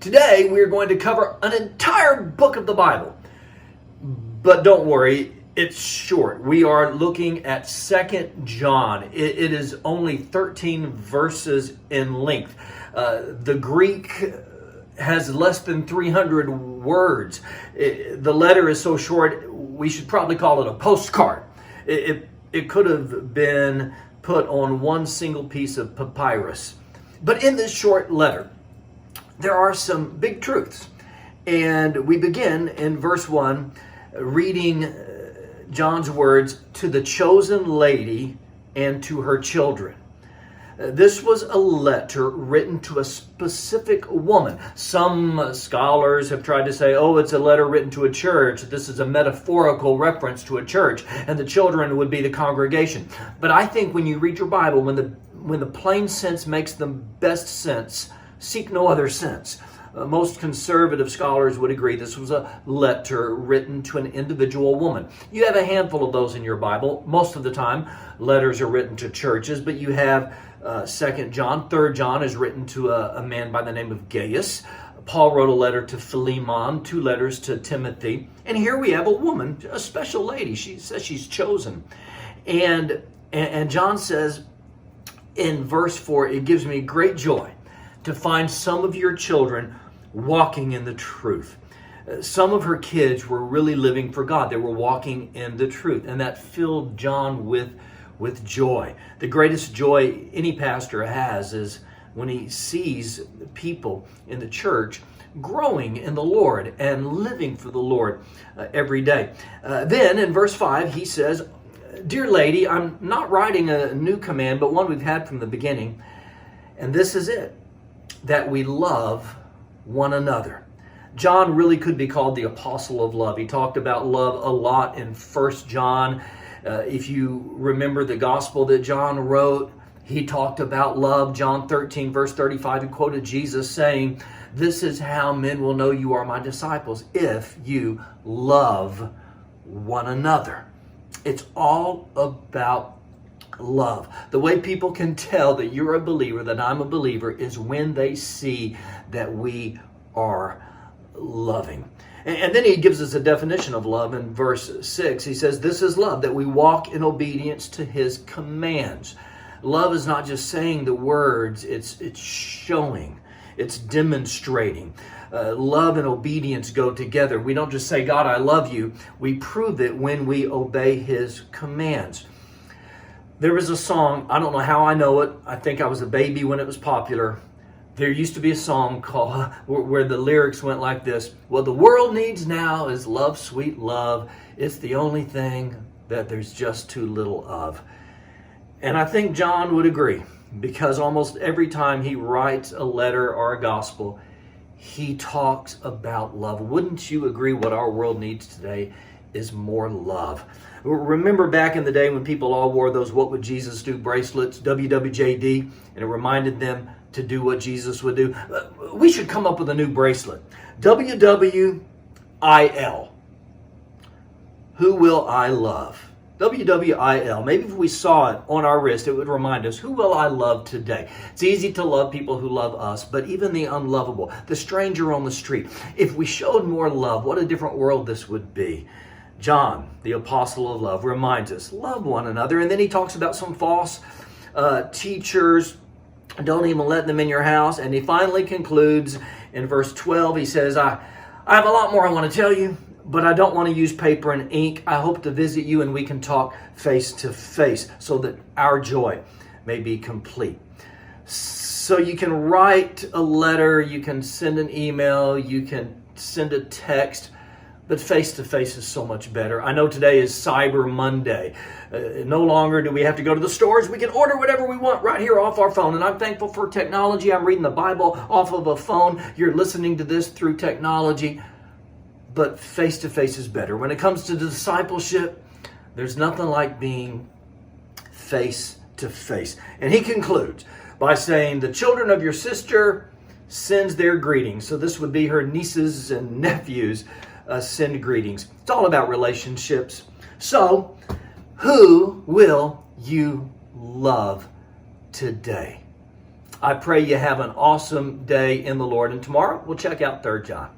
Today we're going to cover an entire book of the Bible. But don't worry, it's short. We are looking at 2 John. It is only 13 verses in length. The Greek has less than 300 words. The letter is so short, we should probably call it a postcard. It could have been put on one single piece of papyrus. But in this short letter, there are some big truths. And we begin in verse 1, reading John's words, "To the chosen lady and to her children." This was a letter written to a specific woman. Some scholars have tried to say, it's a letter written to a church. This is a metaphorical reference to a church, and the children would be the congregation. But I think when you read your Bible, when the plain sense makes the best sense, seek no other sense. Most conservative scholars would agree this was a letter written to an individual woman. You have a handful of those in your Bible. Most of the time, letters are written to churches, but you have 2 John. 3 John is written to a man by the name of Gaius. Paul wrote a letter to Philemon, 2 letters to Timothy. And here we have a woman, a special lady. She says she's chosen. And John says in verse 4, "It gives me great joy to find some of your children walking in the truth." Some of her kids were really living for God. They were walking in the truth. And that filled John with joy. The greatest joy any pastor has is when he sees people in the church growing in the Lord and living for the Lord every day. Then in verse 5, he says, "Dear lady, I'm not writing a new command, but one we've had from the beginning. And this is it, that we love one another." John really could be called the apostle of love. He talked about love a lot in 1 John. If you remember the gospel that John wrote, he talked about love. John 13, verse 35, he quoted Jesus saying, "This is how men will know you are my disciples, if you love one another." It's all about love. The way people can tell that you're a believer, that I'm a believer, is when they see that we are loving. And then he gives us a definition of love in verse 6. He says, "This is love, that we walk in obedience to his commands." Love is not just saying the words, it's showing, it's demonstrating. Love and obedience go together. We don't just say, "God, I love you." We prove it when we obey his commands. There was a song, I don't know how I know it. I think I was a baby when it was popular. There used to be a song called where the lyrics went like this: "What the world needs now is love, sweet love. It's the only thing that there's just too little of." And I think John would agree, because almost every time he writes a letter or a gospel, he talks about love. Wouldn't you agree what our world needs today is more love? Remember back in the day when people all wore those "What Would Jesus Do" bracelets, WWJD, and it reminded them to do what Jesus would do? We should come up with a new bracelet. WWIL. Who will I love? WWIL. Maybe if we saw it on our wrist, it would remind us, who will I love today? It's easy to love people who love us, but even the unlovable, the stranger on the street, if we showed more love, what a different world this would be. John, the apostle of love, reminds us, love one another. And then he talks about some false teachers. Don't even let them in your house. And he finally concludes in verse 12. He says, I have a lot more I want to tell you, but I don't want to use paper and ink. I hope to visit you and we can talk face to face so that our joy may be complete. So you can write a letter, you can send an email, you can send a text, but face to face is so much better. I know today is Cyber Monday. No longer do we have to go to the stores. We can order whatever we want right here off our phone. And I'm thankful for technology. I'm reading the Bible off of a phone. You're listening to this through technology. But face to face is better. When it comes to discipleship, there's nothing like being face to face. And he concludes by saying, "The children of your sister sends their greetings." So this would be her nieces and nephews. Send greetings. It's all about relationships. So, who will you love today? I pray you have an awesome day in the Lord. And tomorrow we'll check out 3 John.